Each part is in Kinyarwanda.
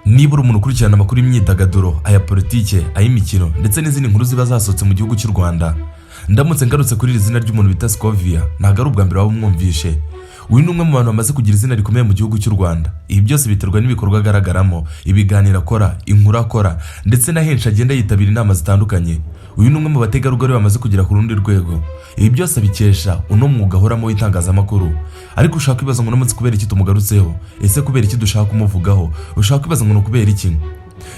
Nibura umuntu ukurikirana amakuru y'imyidagaduro, aya politike, ay'imikino ndetse n'izindi nkuru ziba zasohotse mu gihugu cy'u Rwanda, ndamutse ngarutse kuri iri zina ry'umuntu bita Scovia, ntago ari ubwa mbere waba umwumvishe. Uyu ni umwe mu bantu bamaze kugira izina rikomeye mu gihugu cy'u Rwanda. Ibi byose biterwa n'ibikorwa agaragaramo, ibiganiro akora, inkuru akora ndetse na henshi agenda yitabira inama zitandukanye. Uyu ni umwe mu bategarugori bamaze kugera ku rundi rwego. Ibi byose abikesha uno mwuga ahoramo w'itangazamakuru. Ariko ushaka kwibaza ngo uramutse kubera iki tumugarutseho, ese kubera iki dushaka kumuvugaho, ushaka kwibaza ngo kubera iki?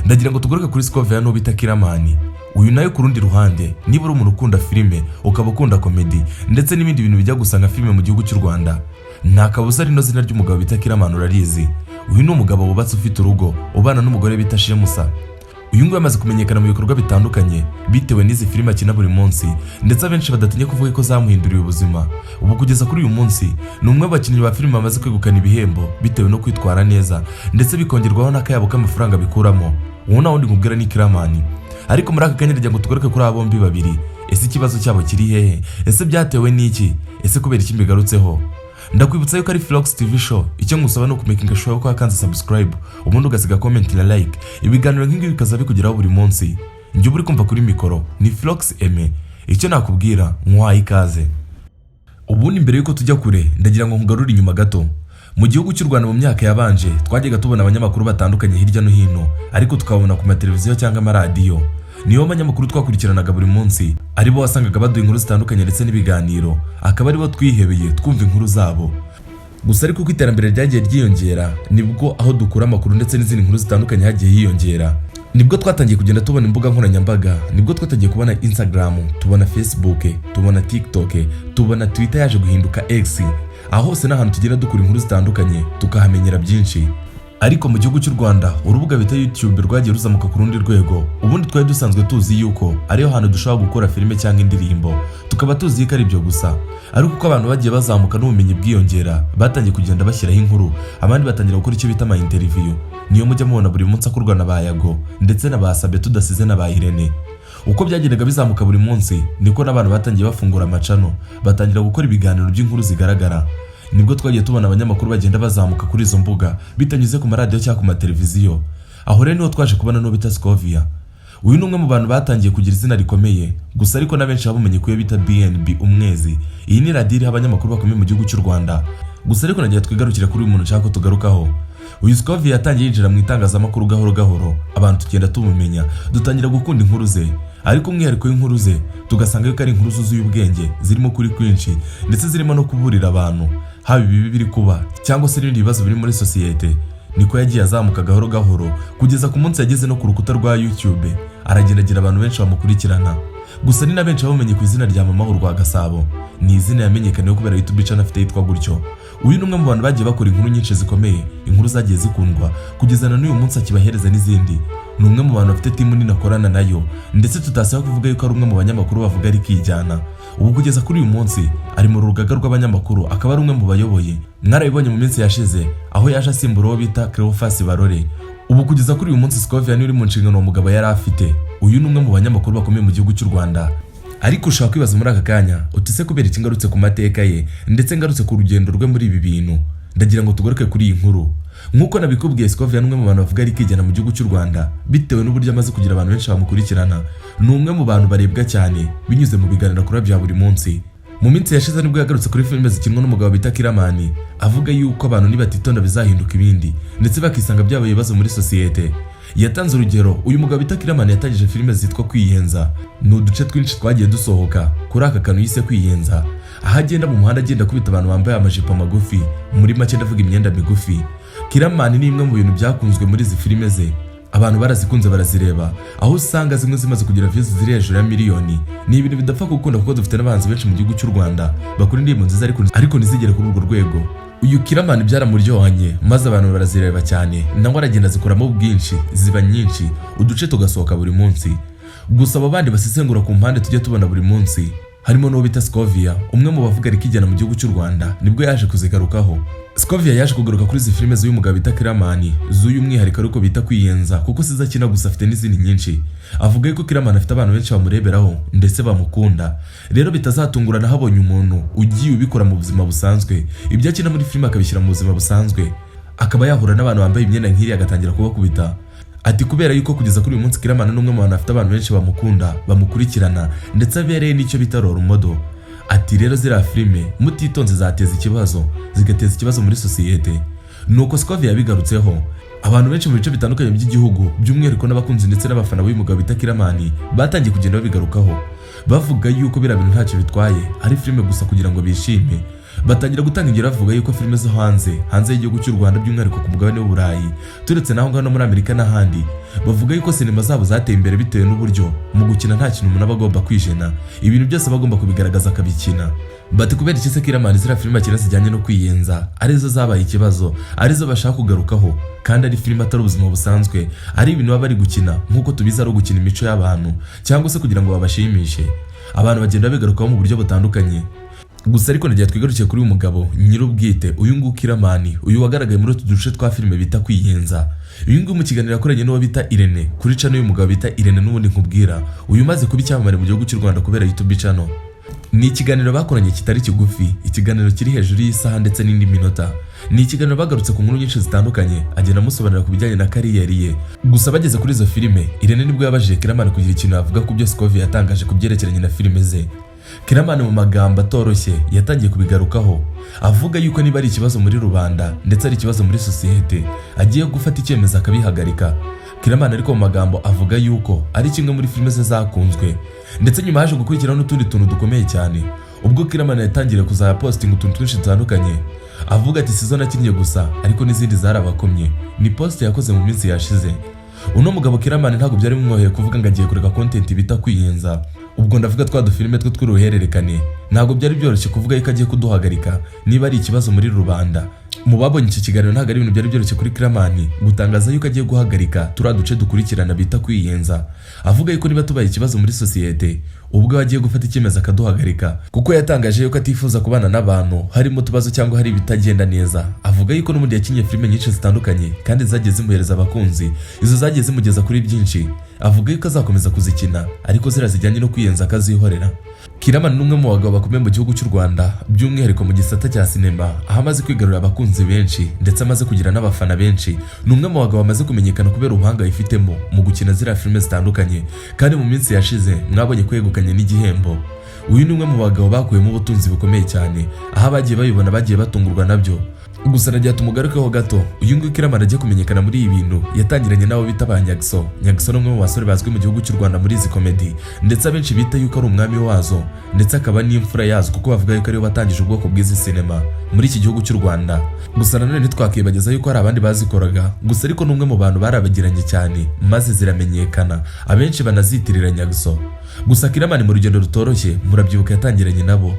Ndagira ngo tugaruke kuri Scovia no bita Kiramani. Uyu nayo ku rundi ruhande, niba uri umuntu ukunda filime, ukaba ukunda komedi ndetse n'ibindi bintu bijya gusa nka filime mu gihugu cy'u Rwanda, nta kabuza rino zina ry'umugabo bita Kiramani urarizi. Uyu ni umugabo wubatse ufite urugo, ubana n'umugore bita Shemusa. Uyu nguyu amaze kumenyekana mu bikorwa bitandukanye bitewe n'izi filime akina buri munsi, ndetse abenshi badatinya kuvuga ko zamuhinduriye ubuzima. Ubu kugeza kuri uyu munsi ni umwe mu bakinnyi ba filime bamaze kwegukana ibihembo bitewe no kwitwara neza, ndetse bikongerwaho n'akayabo k'amafaranga bikuramo. Uwo nawe ndi nkubwira ni Kiramani. Ariko muri aka kanya ndagira ngo tugaruke kuri aba bombi babiri. Ese ikibazo cyabo kiri hehe? Ese byatewe n'iki? Ese kubera iki mbigarutseho? Ndakwibutsa yuko ari Flox TV show. Icyo ngusaba no kumakinga show ko akanze subscribe, ubundi ugasiga comment na like. Ibiganiro nk'ingi bikaza bikugeraho buri munsi. Njye uri kumva kuri mikoro ni Flox Aime. Icyo nakubwira nkwaye ikaze. Ubundi mbere yuko tujya kure, ndagira ngo nkugarure inyuma gato. Mu gihugu cy'u Rwanda mu myaka yabanje twajyaga tubona abanyamakuru batandukanye hirya no hino, ariko tukabona ku mateleviziyo cyangwa amaradiyo. Niyo abanyamakuru twakurikiranaga buri munsi, aribo wasangaga baduha inkuru zitandukanye ndetse n'ibiganiro, akaba aribo twihebeye twumva inkuru zabo. Gusa ariko uko iterambere ryagiye ryiyongera, nibwo aho dukura amakuru ndetse n'izindi nkuru zitandukanye hagiye hiyongera. Nibwo twatangiye kugenda tubona imbuga nkoranyambaga, nibwo twatangiye kubona Instagram, tubona Facebook, tubona TikTok, tubona Twitter yaje guhinduka X. Aho hose n'ahantu tugenda dukura inkuru zitandukanye tukahamenyera byinshi. Ariko mu gihugu cy'u Rwanda urubuga bita YouTube rwagiye ruzamuka ku rundi rwego. Ubundi twari dusanzwe tuzi yuko ariyo hantu dushobora gukora filime cyangwa indirimbo, tukaba tuzi ko ari byo gusa. Ariko uko abantu bagiye bazamuka n'ubumenyi bwiyongera, batangiye kugenda bashyiraho inkuru, abandi batangira gukora icyo bita ama interview. Niyo mujya mubona buri munsi akorwa na Bayago ndetse na Basabe tudasize na Bahirene. Uko byagendaga bizamuka buri munsi, niko n'abantu batangiye bafungura amacano, batangira gukora ibiganiro by'inkuru zigaragara. Nibwo twagiye tubona abanyamakuru bagenda bazamuka kuri izo mbuga bitanyuze ku maradiyo cyangwa ku mateleviziyo. Aho rero niho twaje kubona no bita Scovia. Uyu ni umwe mu bantu batangiye kugira izina rikomeye, gusa ariko n'abenshi bamumenye kuyo bita BNB Umwezi. Iyi ni radiyo iriho abanyamakuru bakomeye mu gihugu cy'u Rwanda. Gusa ariko nagiye twigarukira kuri uyu muntu nshaka ko tugarukaho. Uyu Scovia yatangiye yinjira mu itangazamakuru gahoro gahoro, abantu tugenda tumumenya, dutangira gukunda inkuru ze. Ariko umwihariko w'inkuru ze tugasanga yuko ari inkuru zuzuye ubwenge, zirimo kuri kwinshi ndetse zirimo no kuburira abantu, haba ibibi biri kuba cyangwa se n'ibindi bibazo biri muri sosiyete. Niko yagiye azamuka gahoro gahoro kugeza ku munsi yageze no ku rukuta rwa YouTube, aragendagira abantu benshi bamukurikirana. Gusa ni na benshi bamumenye ku izina rya Mama w'u Rwagasabo. Ni izina yamenyekanye kubera YouTube channel afite yitwa gutyo. Uyu ni umwe mu bantu bagiye bakora inkuru nyinshi zikomeye, inkuru zagiye zikundwa kugeza na n'uyu munsi akibahereza n'izindi. Ni umwe mu bantu bafite timu nini akorana nayo, ndetse tutasaba kuvuga yuko ari umwe mu banyamakuru bavuga ari kijyana. Ubu kugeza kuri uyu munsi ari mu rugaga rw'abanyamakuru, akaba ari umwe mu bayoboye. Mwarabibonye mu minsi yashize aho yaje asimbura uwo bita Cleophas Barore. Ubu kugeza kuri uyu munsi Scovia ni uri mu nshingano umugabo yari afite. Uyu ni umwe mu banyamakuru bakomeye mu gihugu cy'u Rwanda. Ariko ushaka kwibaza muri aka kanya utise kubera iki ngarutse ku mateka ye ndetse ngarutse ku rugendo rwe muri ibi bintu. Ndagira ngo tugaruke kuri iyi nkuru. Nkuko nabikubwiye, Scovia ni umwe mu bantu bavuga ari kijyana mu gihugu cy'u Rwanda bitewe n'uburyo amaze kugira abantu benshi bamukurikirana. Ni umwe mu bantu barebwa cyane binyuze mu biganiro akora bya buri munsi. Mu minsi yashize nibwo yagarutse kuri filime zikinwa n'umugabo bita Kiramani, avuga yuko abantu nibatitonda bizahinduka ibindi ndetse bakisanga byabaye ibibazo muri sosiyete. Yatanze urugero, uyu mugabo bita Kiramani yatangije filime zitwa Kwiyenza. Ni uduce twinshi twagiye dusohoka kuri aka kantu yise Kwiyenza, aho agenda mu muhanda agenda kubita abantu bambaye amajipo magufi, muri make ndavuga imyenda migufi. Kiramani ni imwe mu bintu byakunzwe muri izi filime ze. Abantu barazikunze barazireba, aho usanga zimwe zimaze kugira views ziri hejuru ya miliyoni. Ni ibintu bidapfa gukunda kuko dufite n'abahanzi benshi mu gihugu cy'u Rwanda bakora indirimbo nziza ariko ntizigere kuri urwo rwego. Uyu Kiramani byaramuryohanye maze abantu barazireba cyane, nawe aragenda zikoramo bwinshi, ziba nyinshi, uduce tugasohoka buri munsi. Gusa abo bandi basesengura ku mpande tujya tubona buri munsi, harimo n'uwo bita Scovia, umwe mu bavuga ari kijyana mu gihugu cy'u Rwanda, nibwo yaje kuzigarukaho. Scovia yaje kugaruka kuri izi filime z'uyu mugabo bita Kiramani, z'uyu mwihariko ariko bita Kwiyenza, kuko siza kina gusa afite n'izindi nyinshi. Avuga yuko Kiramani afite abantu benshi bamureberaho ndetse bamukunda. Rero bitazatungurana habonye umuntu ugiye ubikora mu buzima busanzwe, ibyo akina muri filime akabishyira mu buzima busanzwe. akaba yahura n'abantu bambaye imyenda nk'iri agatangira kubakubita. Ati kubera yuko kugeza kuri uyu munsi Kiramani n'umwe mu bantu afite abantu benshi bamukunda bamukurikirana ndetse abereye n'icyo bita role model. Ati rero ziriya filime mutitonze zateza ikibazo zigateza ikibazo muri sosiyete. Nuko Scovia yabigarutseho abantu benshi mu bice bitandukanye by'igihugu by'umwihariko n'abakunzi ndetse n'abafana b'uyu mugabo bita Kiramani batangiye kugenda babigarukaho bavuga yuko biriya bintu ntacyo bitwaye ari filime gusa kugira ngo bishime. Batangira gutanga ingero bavuga yuko filime zo hanze y'igihugu cy'u Rwanda by'umwihariko ku mugabane w'Uburayi turetse naho ngaho no muri Amerika n'ahandi bavuga yuko sinema zabo zateye imbere bitewe n'uburyo mu gukina nta kintu umuntu aba agomba kwijena, ibintu byose bagomba kubigaragaza akabikina. Bati kubera iki se Kiramani ziriya filime akina zijyanye no kwiyenza arizo zabaye ikibazo, arizo bashaka kugarukaho kandi ari filime atari ubuzima busanzwe, ari ibintu baba bari gukina nk'uko tubizi ari ugukina imico y'abantu cyangwa se kugira ngo babashimishe. Abantu bagenda bigarukaho mu buryo butandukanye. Gusa ariko nagiye twigarukiye kuri uyu mugabo nyir'ubwite uyu nguyu Kiramani uyu wagaragaye muri utu duce twa filime bita kwiyenza. Uyu nguyu mu kiganiro yakoranye n'uwo bita Irene kuri channel y'uyu mugabo bita Irene n'ubundi nkubwira uyu maze kuba icyamamare mu gihugu cy'u Rwanda kubera YouTube channel. Ni ikiganiro bakoranye kitari kigufi, ikiganiro kiri hejuru y'isaha ndetse n'indi minota. Ni ikiganiro bagarutse ku nkuru nyinshi zitandukanye agenda amusobanurira ku bijyanye na kariyeri ye. Gusa bageze kuri izo filime Irene nibwo yabajije Kiramani kugira ikintu avuga ku byo Scovia yatangaje ku byerekeranye na filime ze. Kiramani mu magambo atoroshye yatangiye kubigarukaho avuga yuko niba ari ikibazo muri rubanda ndetse ari ikibazo muri sosiyete agiye gufata icyemezo akabihagarika. Kiramani ariko mu magambo avuga yuko ari kimwe muri filime ze zakunzwe ndetse nyuma yaje gukurikiraho n'utundi tuntu dukomeye cyane. Ubwo Kiramani yatangiye kuzaya posting utuntu twinshi dutandukanye avuga ati sizo nakinnye gusa ariko n'izindi zarabakomye. Ni post yakoze mu minsi yashize. Uno mugabo Kiramani ntabwo byari bimworoheye kuvuga ngo agiye kureka content bita kwiyenza. Ubwo ndavuga twa dufilime twe tw'uruhererekane ntabwo byari byoroshye kuvuga yuko agiye kuduhagarika niba ari ikibazo muri rubanda. Mu babonye iki kiganiro ntabwo ari ibintu byari byoroshye kuri Kiramani gutangaza yuko agiye guhagarika turiya duce dukurikirana bita kwiyenza, avuga yuko niba tubaye ikibazo muri sosiyete ubwo agiye gufata icyemezo akaduhagarika kuko yatangaje yuko atifuza kubana n'abantu harimo tubazo cyangwa hari ibitagenda neza. Avuga yuko n'ubundi yakinnye filime nyinshi zitandukanye kandi zagiye zimuhereza abakunzi, izo zagiye zimugeza kuri byinshi. Avuga yuko azakomeza kuzikina ariko zira zijyanye no kwiyenza akazihorera. Kiramani n'umwe mu bagabo bakomeye mu gihugu cy'u Rwanda by'umwihariko mu gisata cya sinema aho amaze kwigarurira abakunzi benshi ndetse amaze kugira n'abafana benshi. Ni umwe mu bagabo bamaze kumenyekana kubera ubuhanga yifitemo mu gukina ziriya filime zitandukanye kandi mu minsi yashize mwabonye ko yegukanye n'igihembo. Uyu ni umwe mu bagabo bakuyemo ubutunzi bukomeye cyane aho abagiye babibona bagiye batungurwa nabyo. Gusa nagiye tumugarukeho gato uyu nguyu Kiramani agiye kumenyekana muri ibi bintu yatangiranye nabo bita ba Nyagso. Nyagso ni umwe mu basore bazwi mu gihugu cy'u Rwanda muri izi comedy ndetse abenshi bita yuko ari umwami wazo ndetse akaba n'imfura yazo kuko bavuga yuko ariwe batangije ubwoko bw'izi sinema muri iki gihugu cy'u Rwanda. Gusa nanone ntitwakibageza yuko hari abandi bazikoraga, gusa ariko n'umwe mu bantu barabagiranye cyane maze ziramenyekana abenshi banazitirira Nyagso. Gusa Kiramani mu rugendo rutoroshye murabyibuka yatangiranye nabo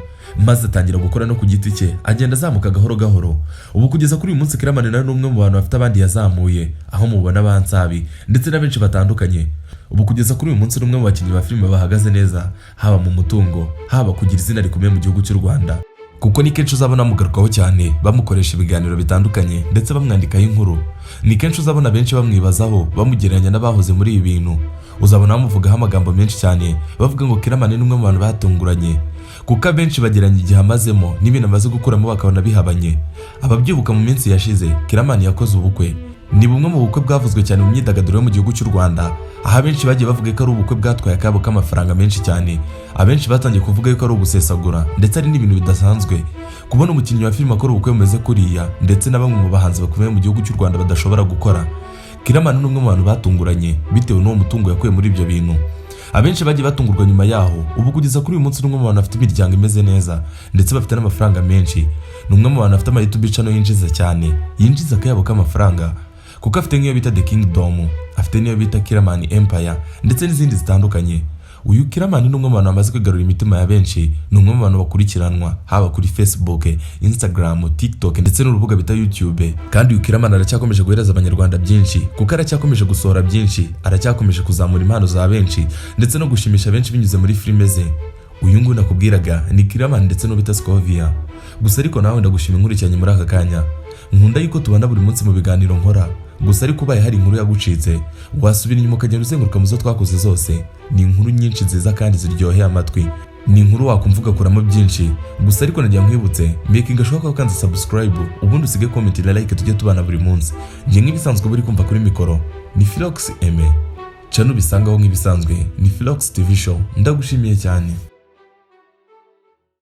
maze atangira gukora no ku giti cye agenda azamuka gahoro gahoro. Ubu kugeza kuri uyu munsi Kiramani nawe n'umwe mu bantu bafite abandi yazamuye aho mubona bansabi ndetse na benshi batandukanye. Ubu kugeza kuri uyu munsi n'umwe mu bakinnyi ba filime bahagaze neza haba mu mutungo haba kugira izina rikomeye mu gihugu cy'u Rwanda kuko ni kenshi uzabona mugarukaho cyane bamukoresha ibiganiro bitandukanye ndetse bamwandikaho inkuru. Ni kenshi uzabona benshi bamwibazaho bamugereranya n'abahoze muri ibi bintu. Uzabona bamuvugaho amagambo menshi cyane bavuga ngo Kiramani n'umwe mu bantu batunguranye kuko abenshi bageranya igihe amazemo n'ibintu amaze gukuramo bakabona bihabanye. Ababyibuka mu minsi yashize Kiramani yakoze ubukwe. Ni bumwe mu bukwe bwavuzwe cyane mu myidagaduro yo mu gihugu cy'u Rwanda aho abenshi bagiye bavuga ko ari ubukwe bwatwaye akabo k'amafaranga menshi cyane. Abenshi batangiye kuvuga yuko ari ugusesagura ndetse ari n'ibintu bidasanzwe kubona umukinnyi wa filime akora ubukwe bumeze kuriya ndetse na bamwe mu bahanzi bakomeye mu gihugu cy'u Rwanda badashobora gukora. Kiramani n'umwe mu bantu batunguranye bitewe n'uwo mutungo yakuye muri ibyo bintu. Abenshi bagiye batungurwa nyuma yaho. Ubu kugeza kuri uyu munsi n'umwe mu bantu afite imiryango imeze neza ndetse bafite n'amafaranga menshi. Ni umwe mu bantu afite ama YouTube channel yinjiza cyane, yinjiza akayabo k'amafaranga kuko afite nk'iyo bita The Kingdom, afite n'iyo bita Kiramani Empire ndetse n'izindi zitandukanye. Uyu Kiramani n'umwe mu bantu bamaze kwigarurira imitima ya benshi, ni umwe mu bantu bakurikiranwa haba kuri Facebook, Instagram, TikTok ndetse n'urubuga bita YouTube. Kandi uyu Kiramani aracyakomeje guhereza abanyarwanda byinshi kuko aracyakomeje gusohora byinshi, aracyakomeje kuzamura impano za benshi ndetse no gushimisha benshi binyuze muri filime ze. Uyu nguyu nakubwiraga ni Kiramani ndetse n'ubita Scovia. Gusa ariko nawe ndagushima inkurikiranye muri aka kanya. Nkunda yuko tubana buri munsi mu biganiro nkora. Gusa ariko ubaye hari inkuru yagucitse wasubira inyuma ukagenda uzenguruka mu zo twakoze zose. Ni inkuru nyinshi nziza kandi ziryoheye amatwi. ni inkuru wakumva ugakuramo byinshi. Gusa ariko nagira nkwibutse making gashoboka ukanze subscribe ubundi usige comment na like tujye tubana buri munsi. Ngiye nk'ibisanzwe buri kumva kuri mikoro ni Philox Aime, channel bisangaho nk'ibisanzwe ni Philox TV show. Ndagushimiye cyane.